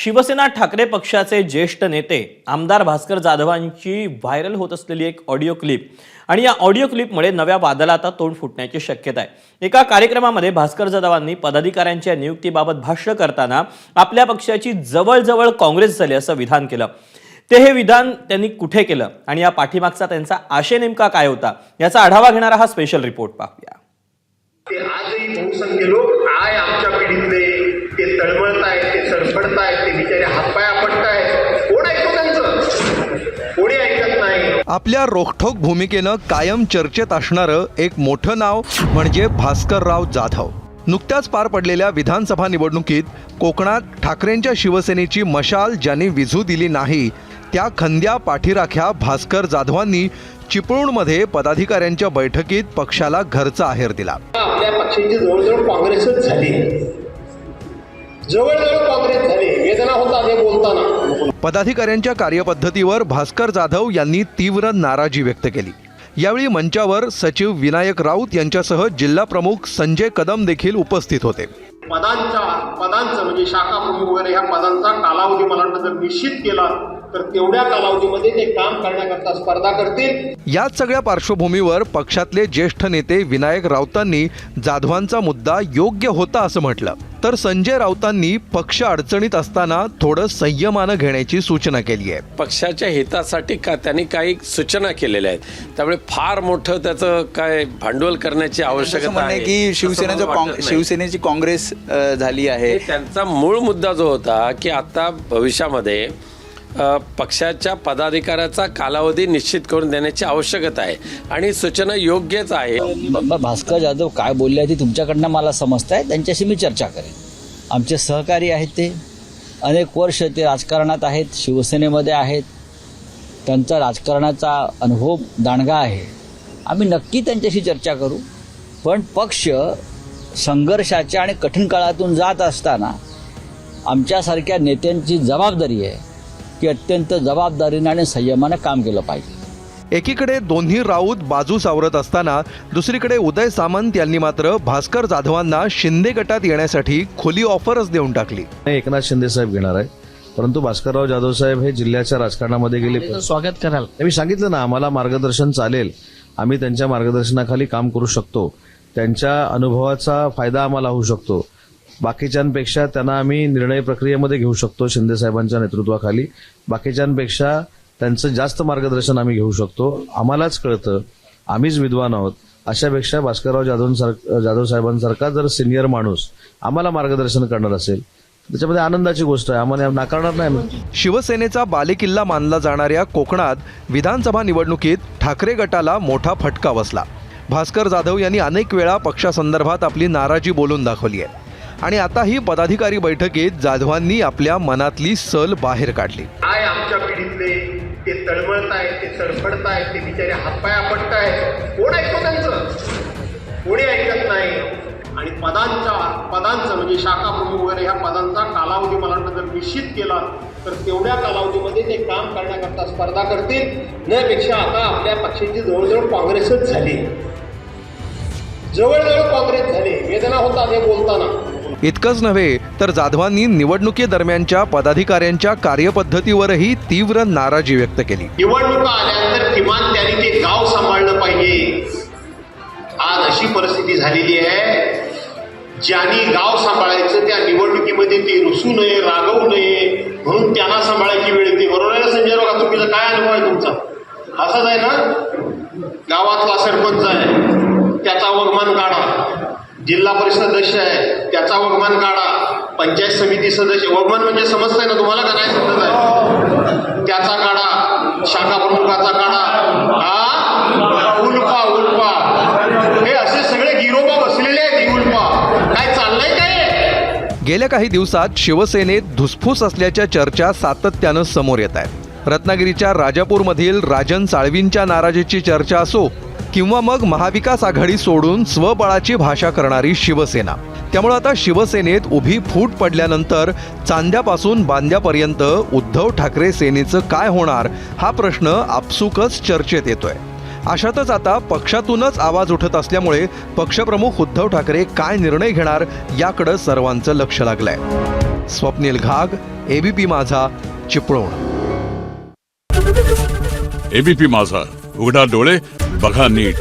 शिवसेना ठाकरे पक्षाचे ज्येष्ठ नेते आमदार भास्कर जाधवांची व्हायरल होत असलेली एक ऑडिओ क्लिप आणि या ऑडिओ क्लिपमुळे नव्या वादळाला आता तोंड फुटण्याची शक्यता आहे। एका कार्यक्रमामध्ये भास्कर जाधवांनी पदाधिकाऱ्यांच्या नियुक्तीबाबत भाष्य करताना आपल्या पक्षाची जवळजवळ काँग्रेस झाली असं विधान केलं। हे विधान त्यांनी कुठे केलं आणि या पाठीमागचा त्यांचा आशय नेमका काय होता याचा आढावा घेणारा हा स्पेशल रिपोर्ट पाहूया। ते आजही बहुसंख्य लोक आमच्या पिढीतले ते तळमळतायत, ते सडफडतायत, ते बिचारे हातपाय आपटतायत। कोण ऐकतो त्यांचं? कोणी ऐकत नाही। आपल्या रोखठोक भूमिकेनं कायम चर्चेत असणारं एक मोठं नाव म्हणजे भास्करराव जाधव। नुकत्याच पार पडलेल्या विधानसभा निवडणुकीत कोकणात ठाकरेंच्या शिवसेनेची मशाल ज्यांनी विझू दिली नाही त्या खंद्या पाठीराख्या भास्कर जाधवांनी चिपळूणमध्ये पदाधिकाऱ्यांच्या बैठकीत पक्षाला घरचा आहेर दिला। आपल्या पक्षाची जवळजवळ काँग्रेसच झाली, जवळजवळ काँग्रेस झाली। वेदना होता हे बोलताना। पदाधिकाऱ्यांच्या कार्यपद्धतीवर भास्कर जाधव यांनी तीव्र नाराजी व्यक्त केली। यावेळी मंचावर सचिव विनायक राऊत यांच्यासह जिल्हा प्रमुख संजय कदम देखील उपस्थित होते। पदांचं म्हणजे शाखा प्रमुख वगैरे ह्या पदांचा कालावधी मला वाटतं जर निश्चित केला तर तेवढ्या कालावधीमध्ये ते काम करण्याकरता स्पर्धा करतील। याच सगळ्या पार्श्वभूमीवर पक्षातले ज्येष्ठ नेते विनायक राऊतांनी जाधवांचा मुद्दा योग्य होता असं म्हटलं, तर संजय राऊतांनी पक्ष अडचणीत असताना थोडं संयमानं घेण्याची सूचना केली आहे। पक्षाच्या हितासाठी त्यांनी काही सूचना केलेल्या आहेत, त्यामुळे फार मोठं त्याचं काय भांडवल करण्याची आवश्यकता आहे की शिवसेनेची काँग्रेस झाली आहे। त्यांचा मूळ मुद्दा जो होता की आता भविष्यामध्ये पक्षाच्या पदाधिकाऱ्याचा कालावधी निश्चित करून देण्याची आवश्यकता आहे आणि सूचना योग्यच आहे। भास्कर जाधव काय बोलले आहे ते तुमच्याकडनं मला समजतं आहे, त्यांच्याशी मी चर्चा करेन। आमचे सहकारी आहेत, ते अनेक वर्ष ते राजकारणात आहेत, शिवसेनेमध्ये आहेत, त्यांचा राजकारणाचा अनुभव दांडगा आहे। आम्ही नक्की त्यांच्याशी चर्चा करू, पण पक्ष संघर्षाच्या आणि कठीण काळातून जात असताना आमच्यासारख्या नेत्यांची जबाबदारी आहे की अत्यंत जबाबदारीने आणि संयमाने काम केलं पाहिजे। एकीकडे दोन्ही राऊत बाजू सावरत असताना दुसरीकडे उदय सामंत यांनी मात्र भास्कर जाधवांना शिंदे गटात येण्यासाठी खुली ऑफरच देऊन टाकली। एकनाथ शिंदे साहेब घेणार आहे, परंतु भास्करराव जाधव साहेब हे जिल्ह्याच्या राजकारणामध्ये गेले, स्वागत कराल। मी सांगितलं ना, आम्हाला मार्गदर्शन चालेल, आम्ही त्यांच्या मार्गदर्शनाखाली काम करू शकतो, त्यांच्या अनुभवाचा फायदा आम्हाला होऊ शकतो। बाकीच्यांपेक्षा त्यांना आम्ही निर्णय प्रक्रियेमध्ये घेऊ शकतो शिंदे साहेबांच्या नेतृत्वाखाली, बाकीच्यांपेक्षा त्यांचं जास्त मार्गदर्शन आम्ही घेऊ शकतो। आम्हालाच कळतं, आम्हीच विद्वान आहोत, अशापेक्षा भास्करराव जाधव साहेबांसारखा जर सिनियर माणूस आम्हाला मार्गदर्शन करणार असेल त्याच्यामध्ये आनंदाची गोष्ट आहे, आम्हाला नाकारणार नाही। शिवसेनेचा बालेकिल्ला मानला जाणाऱ्या कोकणात विधानसभा निवडणुकीत ठाकरे गटाला मोठा फटका बसला। भास्कर जाधव यांनी अनेक वेळा पक्षासंदर्भात आपली नाराजी बोलून दाखवली आहे आणि आता ही पदाधिकारी बैठकीत जाधवांनी आपल्या मनातली सल बाहेर काढली। आमच्या पिढीतले ते तळमळतायत, ते सडफडतायत, ते बिचारे हातपाय आपटतायत। कोण ऐकतो त्यांचं? कोणी ऐकत नाही। आणि पदांचं म्हणजे शाखा प्रमुख वगैरे ह्या पदांचा कालावधी मला वाटतं जर निश्चित केला तर तेवढ्या कालावधीमध्ये ते काम करण्याकरता स्पर्धा करतील। त्यापेक्षा आता आपल्या पक्षाची जवळजवळ काँग्रेसच झाली, जवळजवळ काँग्रेस झाली। वेदना होता हे बोलताना। इतकंच नव्हे तर जाधवांनी निवडणुकीदरम्यानच्या पदाधिकाऱ्यांच्या कार्यपद्धतीवरही तीव्र नाराजी व्यक्त केली। निवडणुका आल्यानंतर किमान त्यांनी ते गाव सांभाळलं पाहिजे। आज अशी परिस्थिती झालेली आहे, ज्यांनी गाव सांभाळायचं त्या निवडणुकीमध्ये ते रुसू नये, रागवू नये, म्हणून त्यांना सांभाळायची वेळ येते। बरोबर आहे संजय राव? तुमचा काय अनुभव आहे तुमचा? असाच आहे ना? गावातला सरपंच आहे त्याचा वगमान काढा, जिल्हा परिषद सदस्य आहे त्याचा वगमान काढा, पंचायत समिती सदस्य, वगमान म्हणजे समजतंय ना तुम्हाला का नाही समजत आहे? त्याचा काढा, शाखा प्रमुखाचा काढा, उल्पा हे असे सगळे गिरोबा बसलेले आहेत। उल्पा काय चाललंय काय? गेल्या काही दिवसात शिवसेनेत धुसफूस असल्याच्या चर्चा सातत्यानं समोर येत आहेत। रत्नागिरीच्या राजापूरमधील राजन साळवींच्या नाराजीची चर्चा असो किंवा मग महाविकास आघाडी सोडून स्वबळाची भाषा करणारी शिवसेना, त्यामुळे आता शिवसेनेत उभी फूट पडल्यानंतर चांद्यापासून बांद्यापर्यंत उद्धव ठाकरे सेनेचं काय होणार हा प्रश्न आपसुकच चर्चेत येतोय। अशातच आता पक्षातूनच आवाज उठत असल्यामुळे पक्षप्रमुख उद्धव ठाकरे काय निर्णय घेणार याकडे सर्वांचं लक्ष लागलंय। स्वप्नील घाग, एबीपी माझा, चिपळूण. एबीपी माझा, उघडा डोळे बघा नीट.